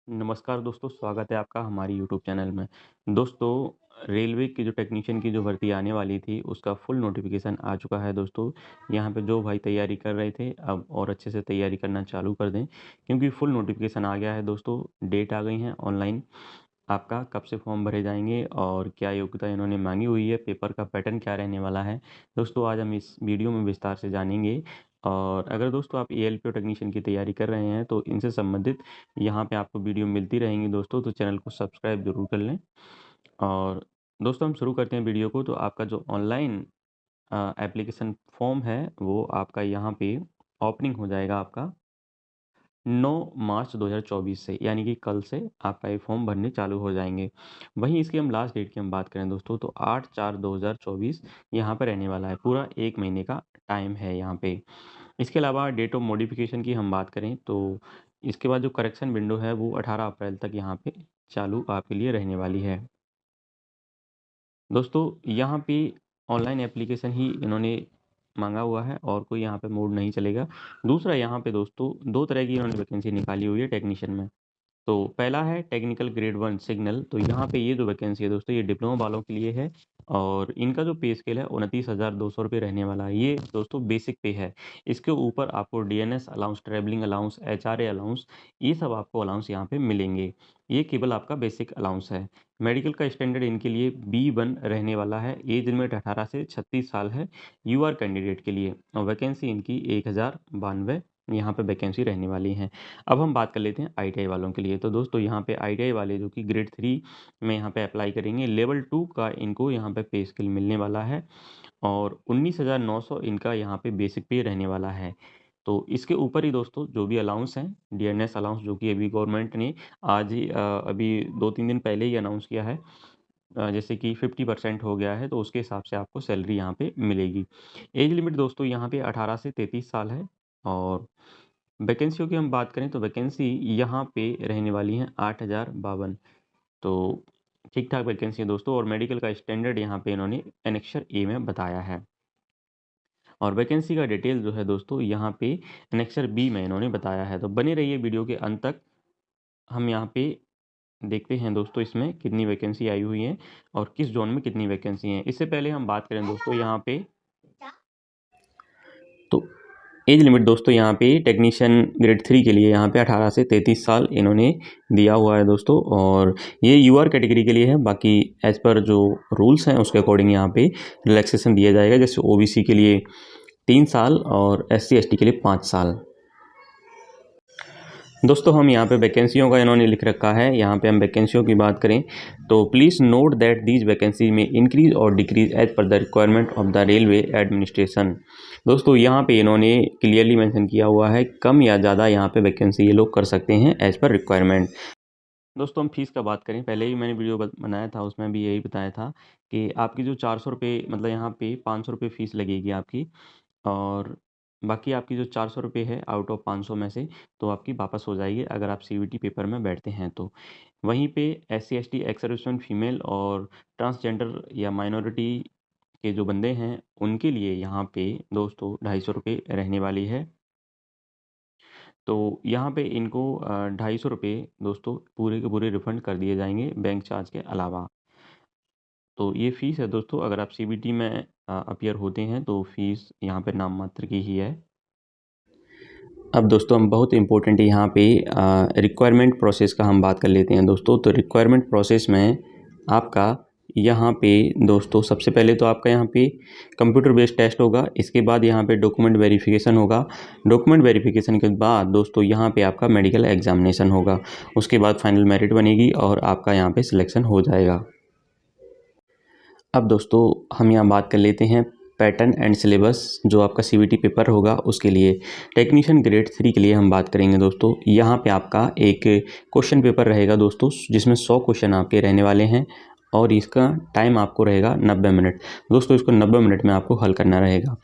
नमस्कार दोस्तों, स्वागत है आपका हमारी यूट्यूब चैनल में। दोस्तों, रेलवे की जो टेक्नीशियन की जो भर्ती आने वाली थी, उसका फुल नोटिफ़िकेशन आ चुका है दोस्तों। यहाँ पे जो भाई तैयारी कर रहे थे, अब और अच्छे से तैयारी करना चालू कर दें, क्योंकि फुल नोटिफ़िकेशन आ गया है दोस्तों। डेट आ गई है ऑनलाइन, आपका कब से फॉर्म भरे जाएँगे और क्या योग्यता इन्होंने माँगी हुई है, पेपर का पैटर्न क्या रहने वाला है। दोस्तों, आज हम इस वीडियो में विस्तार से जानेंगे। और अगर दोस्तों आप एएलपीओ टेक्नीशियन की तैयारी कर रहे हैं, तो इनसे संबंधित यहाँ पे आपको वीडियो मिलती रहेंगी दोस्तों, तो चैनल को सब्सक्राइब ज़रूर कर लें। और दोस्तों, हम शुरू करते हैं वीडियो को। तो आपका जो ऑनलाइन एप्लीकेशन फॉर्म है, वो आपका यहाँ पे ओपनिंग हो जाएगा आपका 9 मार्च 2024 से, यानी कि कल से आपका ये फॉर्म भरने चालू हो जाएँगे। वहीं इसकी हम लास्ट डेट की हम बात करें दोस्तों, तो 8/4/2024 यहाँ पे रहने वाला है। पूरा 1 महीने का टाइम है यहाँ पे। इसके अलावा डेट ऑफ मॉडिफ़िकेशन की हम बात करें, तो इसके बाद जो करेक्शन विंडो है, वो 18 अप्रैल तक यहाँ पे चालू आपके लिए रहने वाली है। दोस्तों, यहाँ पे ऑनलाइन एप्लीकेशन ही इन्होंने माँगा हुआ है और कोई यहाँ पे मोड नहीं चलेगा। दूसरा, यहाँ पे दोस्तों 2 तरह की इन्होंने वैकेंसी निकाली हुई है टेक्नीशियन में। तो पहला है टेक्निकल ग्रेड 1 सिग्नल। तो यहाँ पे ये जो वैकेंसी है दोस्तों, ये डिप्लोमा वालों के लिए है और इनका जो पे स्केल है 29,200 रुपये रहने वाला है। ये दोस्तों बेसिक पे है। इसके ऊपर आपको DNS allowance, travelling allowance, HRA allowance, ये सब आपको अलाउंस यहाँ पे मिलेंगे। ये केवल आपका बेसिक अलाउंस है। मेडिकल का स्टैंडर्ड इनके लिए B1 रहने वाला है। एज लिमिट 18 से 36 साल है यूआर कैंडिडेट के लिए और वैकेंसी इनकी 1092 यहाँ पे वैकेंसी रहने वाली हैं। अब हम बात कर लेते हैं आईटीआई वालों के लिए। तो दोस्तों, यहाँ पे आईटीआई वाले जो कि ग्रेड 3 में यहाँ पे अप्लाई करेंगे, लेवल 2 का इनको यहाँ पे पे स्केल मिलने वाला है और 19,900 इनका यहाँ पे बेसिक पे रहने वाला है। तो इसके ऊपर ही दोस्तों जो भी अलाउंस हैं, डीएनएस अलाउंस, जो कि अभी गवर्नमेंट ने आज ही अभी 2-3 दिन पहले ही अनाउंस किया है, जैसे कि 50% हो गया है, तो उसके हिसाब से आपको सैलरी यहाँ पे मिलेगी। एज लिमिट दोस्तों यहाँ पे 18 से 33 साल है और वैकेंसियों की हम बात करें तो वैकेंसी यहाँ पे रहने वाली हैं 8,052। तो ठीक-ठाक वैकेंसी है दोस्तों और मेडिकल का स्टैंडर्ड यहाँ पे इन्होंने एनेक्सर ए में बताया है। और वैकेंसी का डिटेल जो है दोस्तों, यहाँ पे एनेक्सर बी में इन्होंने बताया है। तो बने रहिए वीडियो के अंत तक। हम यहाँ पे देखते हैं दोस्तों, इसमें कितनी वैकेंसी आई हुई है और किस ज़ोन में कितनी वैकेंसी हैं। इससे पहले हम बात करें दोस्तों यहाँ पे, तो एज लिमिट दोस्तों यहाँ पे टेक्नीशियन ग्रेड 3 के लिए यहाँ पे 18 से 33 साल इन्होंने दिया हुआ है दोस्तों और ये यूआर कैटेगरी के लिए है। बाकी एज पर जो रूल्स हैं उसके अकॉर्डिंग यहाँ पे रिलैक्सेशन दिया जाएगा, जैसे ओबीसी के लिए 3 साल और एससी एसटी के लिए 5 साल। दोस्तों, हम यहाँ पे वैकेंसियों का इन्होंने लिख रखा है। यहाँ पे हम वैकेंसियों की बात करें तो please note that these vacancy में इंक्रीज और decrease as per the requirement of the railway administration. दोस्तों, यहाँ पे इन्होंने क्लियरली मेंशन किया हुआ है, कम या ज़्यादा यहाँ पे वैकेंसी ये लोग कर सकते हैं एज पर रिक्वायरमेंट। दोस्तों, हम फ़ीस का बात करें, पहले ही मैंने वीडियो बनाया था, उसमें भी यही बताया था कि आपकी जो 400 रुपये, मतलब यहाँ पे 500 रुपये फ़ीस लगेगी आपकी और बाकी आपकी जो 400 रुपये है आउट ऑफ 500 में से, तो आपकी वापस हो जाएगी अगर आप सीवीटी पेपर में बैठते हैं तो। वहीं पे SC ST, ex serviceman female और ट्रांसजेंडर या माइनॉरिटी के जो बंदे हैं, उनके लिए यहाँ पे दोस्तों 250 रुपये रहने वाली है। तो यहाँ पे इनको 250 रुपये दोस्तों पूरे के पूरे रिफ़ंड कर दिए जाएँगे बैंक चार्ज के अलावा। तो ये फ़ीस है दोस्तों, अगर आप सीबीटी में अपीयर होते हैं तो फ़ीस यहाँ पे नाम मात्र की ही है। अब दोस्तों, हम बहुत इम्पोर्टेंट यहाँ पे रिक्वायरमेंट प्रोसेस का हम बात कर लेते हैं दोस्तों। तो रिक्वायरमेंट प्रोसेस में आपका यहाँ पे दोस्तों, सबसे पहले तो आपका यहाँ पे कंप्यूटर बेस्ड टेस्ट होगा। इसके बाद यहाँ पे डॉक्यूमेंट वेरिफिकेशन होगा। डॉक्यूमेंट वेरिफिकेशन के बाद दोस्तों यहाँ पे आपका मेडिकल एग्जामिनेशन होगा। उसके बाद फाइनल मेरिट बनेगी और आपका यहाँ पे सिलेक्शन हो जाएगा। अब दोस्तों, हम यहाँ बात कर लेते हैं पैटर्न एंड सिलेबस जो आपका सीवीटी पेपर होगा उसके लिए। टेक्नीशियन ग्रेड 3 के लिए हम बात करेंगे दोस्तों। यहाँ पे आपका एक क्वेश्चन पेपर रहेगा दोस्तों, जिसमें 100 क्वेश्चन आपके रहने वाले हैं और इसका टाइम आपको रहेगा 90 मिनट। दोस्तों, इसको 90 मिनट में आपको हल करना रहेगा।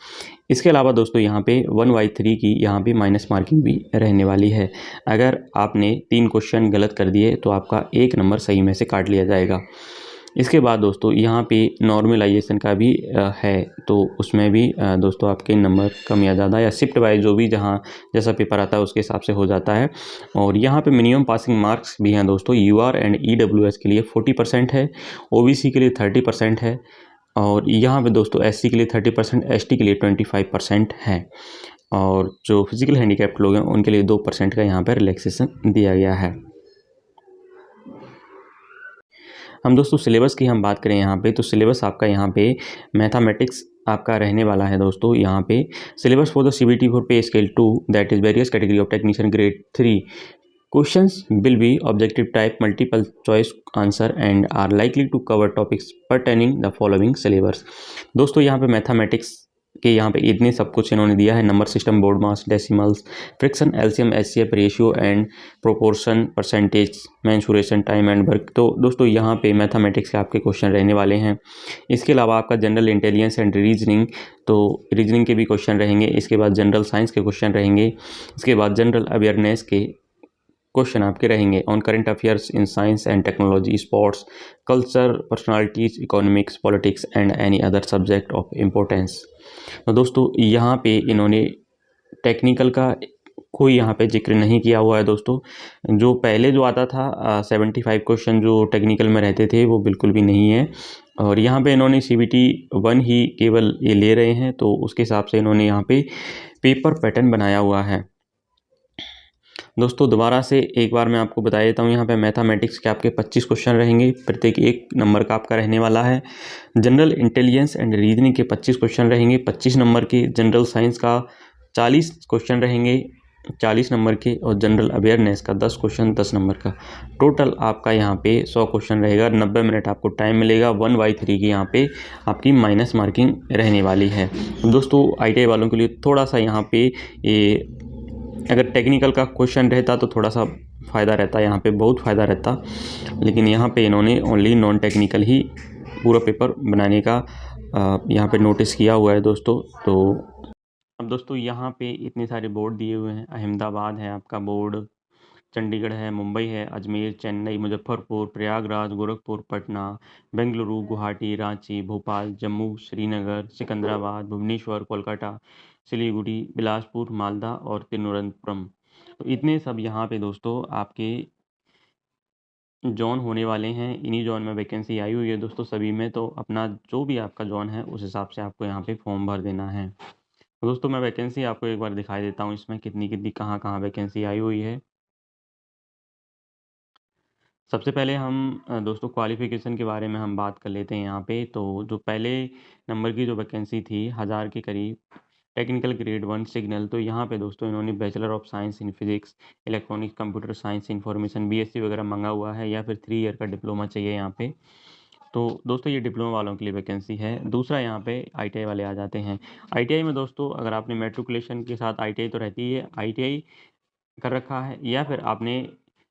इसके अलावा दोस्तों, यहाँ पे 1/3 की यहाँ पे माइनस मार्किंग भी रहने वाली है। अगर आपने 3 क्वेश्चन गलत कर दिए तो आपका 1 नंबर सही में से काट लिया जाएगा। इसके बाद दोस्तों यहाँ पे नॉर्मलाइजेशन का भी है, तो उसमें भी दोस्तों आपके नंबर कम या ज़्यादा या शिफ्ट वाइज जो भी जहाँ जैसा पेपर आता है उसके हिसाब से हो जाता है। और यहाँ पे मिनिमम पासिंग मार्क्स भी हैं दोस्तों। यूआर एंड ईडब्ल्यूएस के लिए 40% है, ओबीसी के लिए 30% है, और यहाँ पे दोस्तों एससी के लिए 30%, एसटी के लिए 25% है, और जो फिजिकल हैंडीकैप्ड लोग हैं उनके लिए 2% का यहाँ पर रिलैक्सेशन दिया गया है। हम दोस्तों सिलेबस की हम बात करें यहाँ पे, तो सिलेबस आपका यहाँ पे मैथमेटिक्स आपका रहने वाला है दोस्तों। यहाँ पे syllabus for the CBT for पे scale 2 that is various category of technician grade 3 questions will be objective type multiple choice answer and are likely to cover topics pertaining the following syllabus। दोस्तों यहाँ पे mathematics के यहाँ पे इतने सब कुछ इन्होंने दिया है। Number system, board mass, decimals, friction, LCM, HCF, ratio and proportion, percentage, mensuration, time and work. तो दोस्तों यहाँ पे मैथमेटिक्स के आपके क्वेश्चन रहने वाले हैं। इसके अलावा आपका जनरल इंटेलिजेंस एंड रीजनिंग, तो रीजनिंग के भी क्वेश्चन रहेंगे। इसके बाद जनरल साइंस के क्वेश्चन रहेंगे। इसके बाद जनरल अवेयरनेस के क्वेश्चन आपके रहेंगे on current affairs in science and technology, sports, culture, personalities, economics, politics and any other subject of importance. तो दोस्तों यहाँ पे इन्होंने टेक्निकल का कोई यहाँ पे जिक्र नहीं किया हुआ है दोस्तों। जो पहले जो आता था 75 क्वेश्चन जो टेक्निकल में रहते थे वो बिल्कुल भी नहीं है, और यहाँ पे इन्होंने CBT 1 ही केवल ये ले रहे हैं, तो उसके हिसाब से इन्होंने यहाँ पे पेपर पैटर्न बनाया हुआ है। दोस्तों दोबारा से एक बार मैं आपको बता देता हूँ, यहाँ पे मैथमेटिक्स के आपके 25 क्वेश्चन रहेंगे, प्रत्येक 1 नंबर का आपका रहने वाला है। जनरल इंटेलिजेंस एंड रीजनिंग के 25 क्वेश्चन रहेंगे 25 नंबर के। जनरल साइंस का 40 क्वेश्चन रहेंगे 40 नंबर के, और जनरल अवेयरनेस का 10 क्वेश्चन 10 नंबर का। टोटल आपका यहाँ पे 100 क्वेश्चन रहेगा, 90 मिनट आपको टाइम मिलेगा। 1/3 की यहाँ पे आपकी माइनस मार्किंग रहने वाली है। दोस्तों ITI वालों के लिए थोड़ा सा यहाँ पे ये अगर टेक्निकल का क्वेश्चन रहता तो थोड़ा सा फ़ायदा रहता, यहाँ पे बहुत फ़ायदा रहता, लेकिन यहाँ पे इन्होंने ओनली नॉन टेक्निकल ही पूरा पेपर बनाने का यहाँ पे नोटिस किया हुआ है दोस्तों। तो अब दोस्तों यहाँ पे इतने सारे बोर्ड दिए हुए हैं। अहमदाबाद है आपका बोर्ड, चंडीगढ़ है, मुंबई है, अजमेर, चेन्नई, मुजफ्फरपुर, प्रयागराज, गोरखपुर, पटना, बेंगलुरु, गुवाहाटी, रांची, भोपाल, जम्मू, श्रीनगर, सिकंदराबाद, भुवनेश्वर, कोलकाता, सिलीगुड़ी, बिलासपुर, मालदा और तिरुवनंतपुरम। तो इतने सब यहाँ पे दोस्तों आपके जोन होने वाले हैं। इन्हीं जोन में वैकेंसी आई हुई है दोस्तों सभी में, तो अपना जो भी आपका जोन है उस हिसाब से आपको यहाँ पे फॉर्म भर देना है। तो दोस्तों मैं वैकेंसी आपको एक बार दिखाई देता हूँ, इसमें कितनी कितनी कहाँ कहाँ वैकेंसी आई हुई है। सबसे पहले हम दोस्तों क्वालिफ़िकेशन के बारे में हम बात कर लेते हैं यहाँ पे। तो जो पहले नंबर की जो वैकेंसी थी 1000 के करीब, टेक्निकल ग्रेड 1 सिग्नल, तो यहाँ पे दोस्तों इन्होंने bachelor of science in physics, electronics, computer science, information, BSc वगैरह मांगा हुआ है, या फिर 3 ईयर का डिप्लोमा चाहिए यहाँ पे। तो दोस्तों ये डिप्लोमा वालों के लिए वैकेंसी है। दूसरा यहाँ पे ITI वाले आ जाते हैं। ITI में दोस्तों अगर आपने मैट्रिकुलेशन के साथ ITI तो रहती ही है, ITI कर रखा है या फिर आपने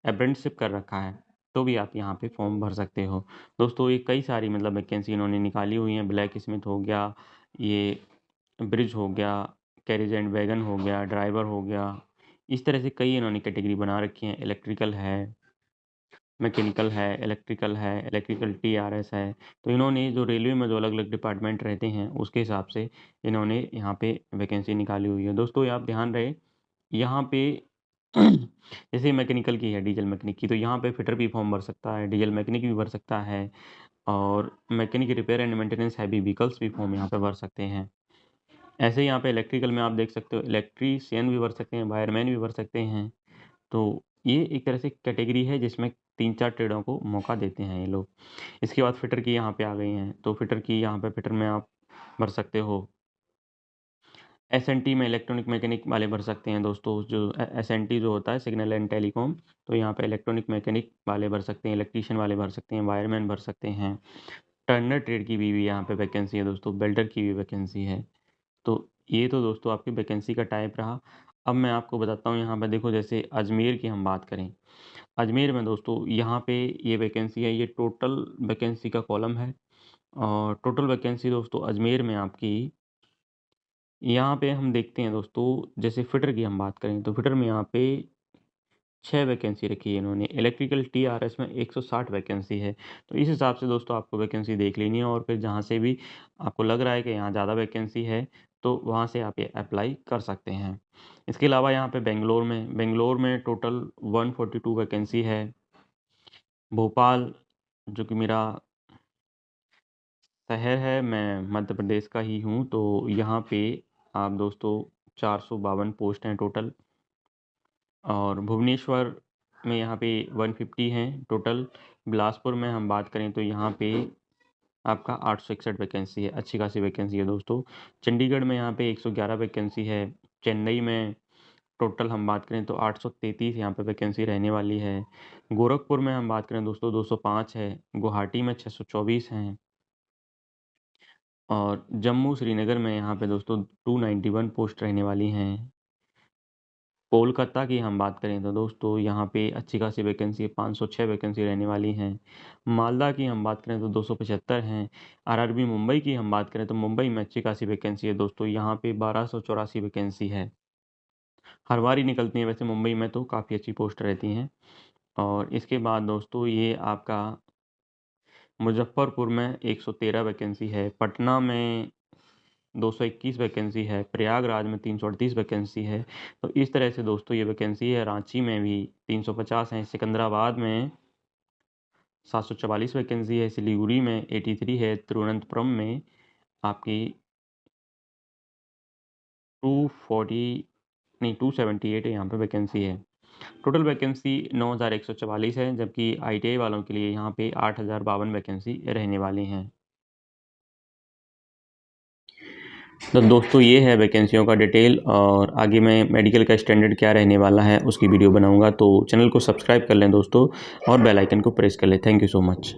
अप्रेंटिसशिप कर रखा है, तो भी आप यहाँ पे फॉर्म भर सकते हो। दोस्तों ये कई सारी मतलब वैकेंसी इन्होंने निकाली हुई हैं। ब्लैक स्मिथ हो गया, ये ब्रिज हो गया, कैरेज एंड वैगन हो गया, ड्राइवर हो गया, इस तरह से कई इन्होंने कैटेगरी बना रखी हैं। इलेक्ट्रिकल है, मैकेनिकल है, इलेक्ट्रिकल TRS है। तो इन्होंने जो रेलवे में जो अलग-अलग डिपार्टमेंट रहते हैं उसके हिसाब से इन्होंने यहाँ पे वैकेंसी निकाली हुई है। दोस्तों ये आप ध्यान रहे, यहाँ पे जैसे मैकेनिकल की है, डीजल मैकेनिक की, तो यहाँ पे फिटर भी फॉर्म भर सकता है, डीजल मैकेनिक भी भर सकता है, और mechanic repair and maintenance heavy vehicles भी फॉर्म यहाँ पे भर सकते हैं। ऐसे ही यहाँ पे इलेक्ट्रिकल में आप देख सकते हो, इलेक्ट्रीशियन भी भर सकते हैं, वायरमैन भी भर सकते हैं। तो ये एक तरह से कैटेगरी है जिसमें 3-4 ट्रेडों को मौका देते हैं ये लोग। इसके बाद फिटर की यहाँ पे आ गई हैं, तो फिटर की यहाँ पे फिटर में आप भर सकते हो। SNT में इलेक्ट्रॉनिक मैकेनिक वाले भर सकते हैं दोस्तों। जो SNT जो होता है सिग्नल एंड टेलीकॉम, तो यहाँ पे इलेक्ट्रॉनिक मैकेनिक वाले भर सकते हैं, इलेक्ट्रीशियन वाले भर सकते हैं, वायरमैन भर सकते हैं। टर्नर ट्रेड की भी यहाँ पे वैकेंसी है दोस्तों, बेल्डर की भी वैकेंसी है। तो ये तो दोस्तों आपकी वैकेंसी का टाइप रहा। अब मैं आपको बताता हूँ यहाँ पे देखो, जैसे अजमेर की हम बात करें, अजमेर में दोस्तों यहाँ पे ये वैकेंसी है, ये टोटल वैकेंसी का कॉलम है। और टोटल वैकेंसी दोस्तों अजमेर में आपकी, यहाँ पे हम देखते हैं दोस्तों, जैसे फिटर की हम बात करें तो फिटर में यहाँ पे 6 वैकेंसी रखी है इन्होंने। इलेक्ट्रिकल TRS में 160 वैकेंसी है। तो इस हिसाब से दोस्तों आपको वैकेंसी देख लेनी है और फिर जहाँ से भी आपको लग रहा है कि यहाँ ज़्यादा वैकेंसी है तो वहाँ से आप ये अप्लाई कर सकते हैं। इसके अलावा यहाँ पे बेंगलोर में टोटल 142 वैकेंसी है। भोपाल जो कि मेरा शहर है, मैं मध्य प्रदेश का ही हूँ, तो यहाँ पे आप दोस्तों 452 पोस्ट हैं टोटल। और भुवनेश्वर में यहाँ पे 150 हैं टोटल। बिलासपुर में हम बात करें तो यहाँ पे आपका 861 वैकेंसी है, अच्छी खासी वैकेंसी है दोस्तों। चंडीगढ़ में यहाँ पे 111 वैकेंसी है। चेन्नई में टोटल हम बात करें तो 833 यहाँ पे वैकेंसी रहने वाली है। गोरखपुर में हम बात करें दोस्तों 205 है। गुवाहाटी में 624 हैं। और जम्मू श्रीनगर में यहाँ पे दोस्तों 291 पोस्ट रहने वाली हैं। कोलकाता की हम बात करें तो दोस्तों यहाँ पे अच्छी खासी वैकेंसी है, 506 वैकेंसी रहने वाली हैं। मालदा की हम बात करें तो 275 हैं। RRB मुंबई की हम बात करें तो मुंबई में अच्छी खासी वैकेंसी है दोस्तों, यहाँ पे 1284 वैकेंसी है। हर बार ही निकलती हैं वैसे मुंबई में, तो काफ़ी अच्छी पोस्ट रहती हैं। और इसके बाद दोस्तों ये आपका मुजफ्फरपुर में 113 वैकेंसी है। पटना में 221 वैकेंसी है। प्रयागराज में 338 वैकेंसी है। तो इस तरह से दोस्तों ये वैकेंसी है। रांची में भी 350 हैं। सिकंदराबाद में 744 वैकेंसी है। सिलीगुड़ी में 83 है। तिरुवनंतपुरम में आपकी 278 है यहाँ पे वैकेंसी है। टोटल वैकेंसी 9144 है, जबकि ITI वालों के लिए यहाँ पे 8052 वैकेंसी रहने वाली हैं। तो दोस्तों ये है वैकेंसियों का डिटेल, और आगे मैं मेडिकल का स्टैंडर्ड क्या रहने वाला है उसकी वीडियो बनाऊंगा। तो चैनल को सब्सक्राइब कर लें दोस्तों और बेल आइकन को प्रेस कर लें। Thank you so much.